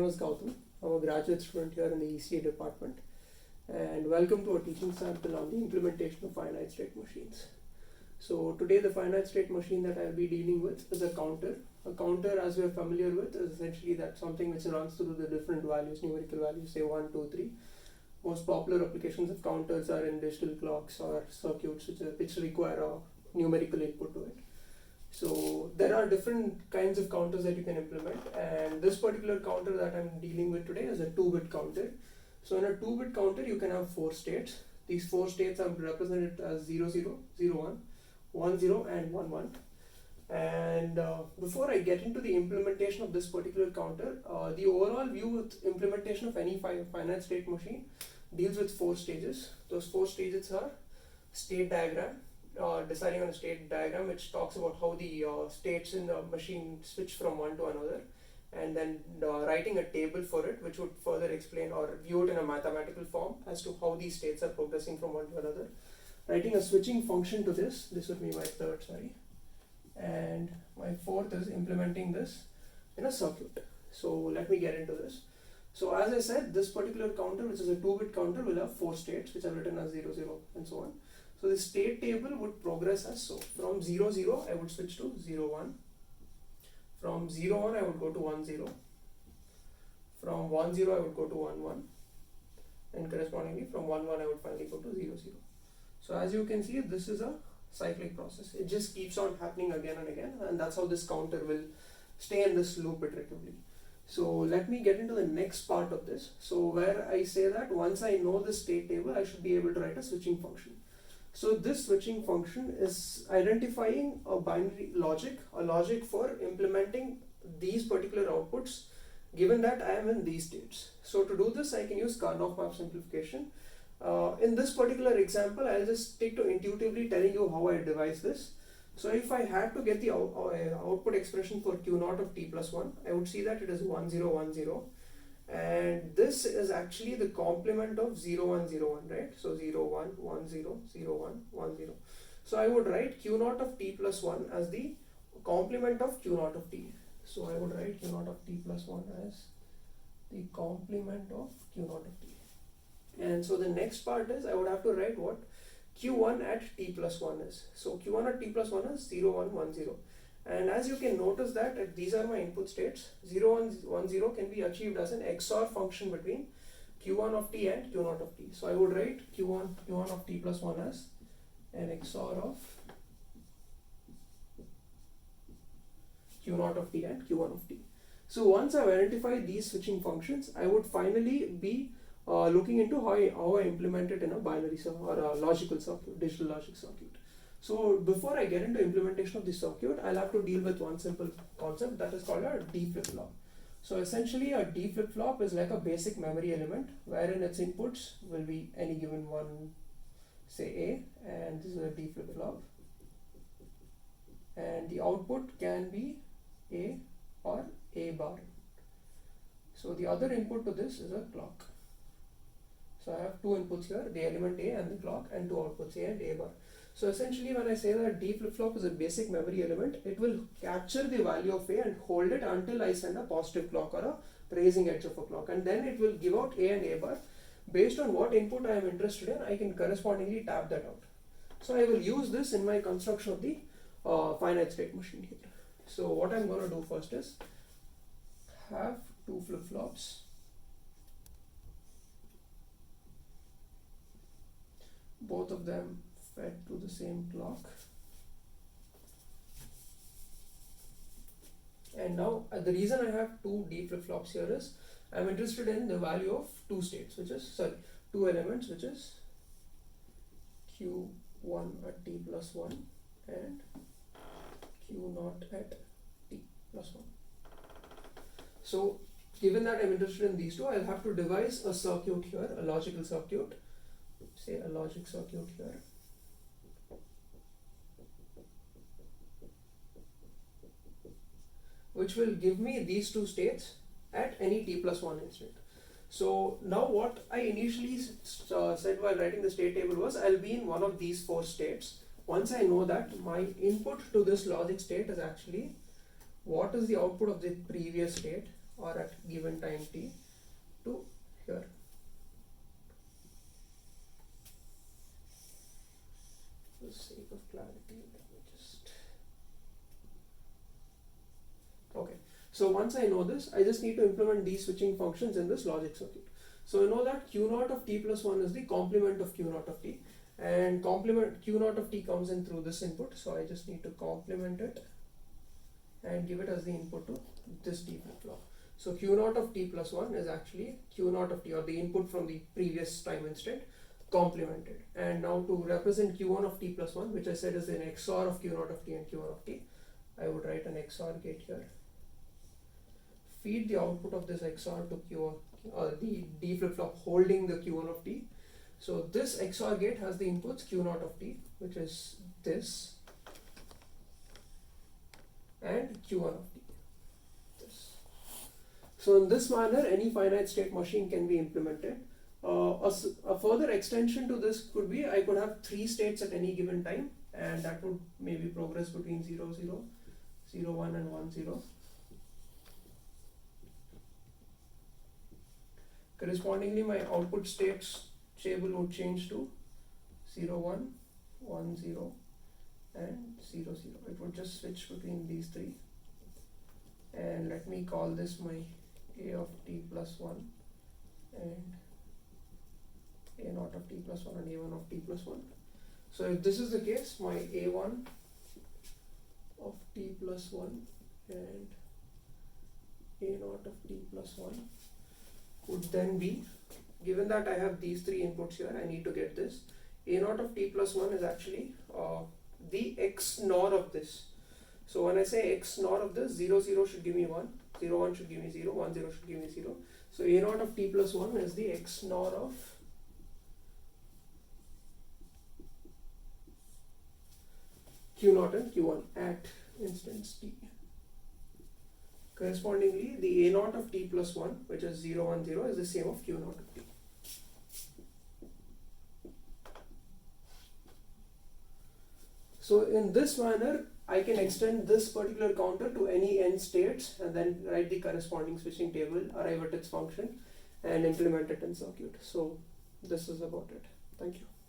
name is Gautam. I'm a graduate student here in the ECE department, and welcome to a teaching sample on the implementation of finite state machines. So today the finite state machine that I'll be dealing with is a counter. A counter, as we are familiar with, is essentially that something which runs through the different values, numerical values, say 1, 2, 3. Most popular applications of counters are in digital clocks or circuits which require a numerical input to it. So there are different kinds of counters that you can implement, and this particular counter that I'm dealing with today is a 2-bit counter. So in a 2-bit counter you can have 4 states. These 4 states are represented as 0, 0, 0, 1, 1, 0 and 1, 1. And before I get into the implementation of this particular counter, the overall view with implementation of any finite state machine deals with 4 stages. Those 4 stages are state diagram, deciding on a state diagram which talks about how the states in the machine switch from one to another, and then writing a table for it which would further explain or view it in a mathematical form as to how these states are progressing from one to another. Writing a switching function to this would be my third, and my fourth is implementing this in a circuit. So let me get into this. So as I said, this particular counter, which is a 2-bit counter, will have 4 states which are written as 0, 0 and so on. So the state table would progress as so. From 0, 0 I would switch to 0, 1. From 0, 1 I would go to 1, 0. From 1, 0 I would go to 1, 1. And correspondingly from 1, 1 I would finally go to 0, 0. So as you can see, this is a cyclic process. It just keeps on happening again and again, and that's how this counter will stay in this loop iteratively. So let me get into the next part of this. So where I say that once I know the state table, I should be able to write a switching function. So this switching function is identifying a binary logic, a logic for implementing these particular outputs given that I am in these states. So to do this, I can use Karnaugh map simplification. In this particular example, I'll just stick to intuitively telling you how I devise this. So if I had to get the output expression for Q0 of t plus 1, I would see that it is 1, 0, 1, 0. And this is actually the complement of 0, 1, 0, 1, right? So 0, 1, 1, 0, 0, 1, 1, 0. So I would write Q0 of t plus 1 as the complement of Q0 of t. So I would write Q0 of t plus 1 as the complement of Q0 of t. And so the next part is I would have to write what Q1 at t plus 1 is. So Q1 at t plus 1 is 0, 1, 1, 0. And as you can notice that these are my input states. 0, 1, 1, 0 can be achieved as an XOR function between Q1 of t and Q0 of t. So I would write Q1 of t plus 1 as an XOR of Q0 of t and Q1 of t. So once I've identified these switching functions, I would finally be looking into how I implement it in a binary or a logical circuit, digital logic circuit. So before I get into implementation of the circuit, I'll have to deal with one simple concept that is called a D flip-flop. So essentially a D flip-flop is like a basic memory element wherein its inputs will be any given one, say A, and this is a D flip-flop. And the output can be A or A bar. So the other input to this is a clock. So I have 2 inputs here, the element A and the clock, and 2 outputs A and A bar. So essentially when I say that D flip-flop is a basic memory element, it will capture the value of A and hold it until I send a positive clock or a raising edge of a clock, and then it will give out A and A bar. Based on what input I am interested in, I can correspondingly tap that out. So I will use this in my construction of the finite state machine here. So what I'm going to do first is have 2 flip-flops. Both of them fed to the same clock. And now the reason I have 2 D flip-flops here is I'm interested in the value of 2 states, which is 2 elements, which is Q1 at t plus 1 and Q0 at t plus 1. So given that I'm interested in these 2, I'll have to devise a circuit here, a logical circuit. Say a logic circuit here, which will give me these 2 states at any t plus 1 instant. So now what I initially said while writing the state table was I'll be in one of these 4 states. Once I know that, my input to this logic state is actually what is the output of the previous state or at given time t to here. For the sake of clarity, let me just... Okay, so once I know this, I just need to implement these switching functions in this logic circuit. So I know that q naught of t plus 1 is the complement of q naught of t, and complement q naught of t comes in through this input, so I just need to complement it and give it as the input to this t flip flop. So q naught of t plus 1 is actually q naught of t, or the input from the previous time instant, complemented. And now to represent q1 of t plus 1, which I said is an XOR of q naught of t and q1 of t, I would write an XOR gate here. Feed the output of this XOR to q, the d flip flop holding the q1 of t. So this XOR gate has the inputs q naught of t, which is this, and q1 of t, this. So in this manner, any finite state machine can be implemented. A further extension to this could be, I could have 3 states at any given time, and that would maybe progress between 0, 0, 0, 1 and 1, 0. Correspondingly, my output states table would change to 0, 1, 1, 0 and 0, 0. It would just switch between these 3. And let me call this my a of t plus 1 and a naught of t plus 1 and a1 of t plus 1. So if this is the case, my a1 of t plus 1 and a naught of t plus 1 would then be, given that I have these 3 inputs here, I need to get this. A naught of t plus 1 is actually the x nor of this. So when I say x nor of this, 0, 0 should give me 1, 0, 1 should give me 0, 1, 0 should give me 0. So a naught of t plus 1 is the x nor of q naught and q1 at instance t. Correspondingly, the a naught of t plus 1, which is 0, 1, 0, is the same of q naught of t. So in this manner, I can extend this particular counter to any n states and then write the corresponding switching table, arrive at its function, and implement it in circuit. So this is about it. Thank you.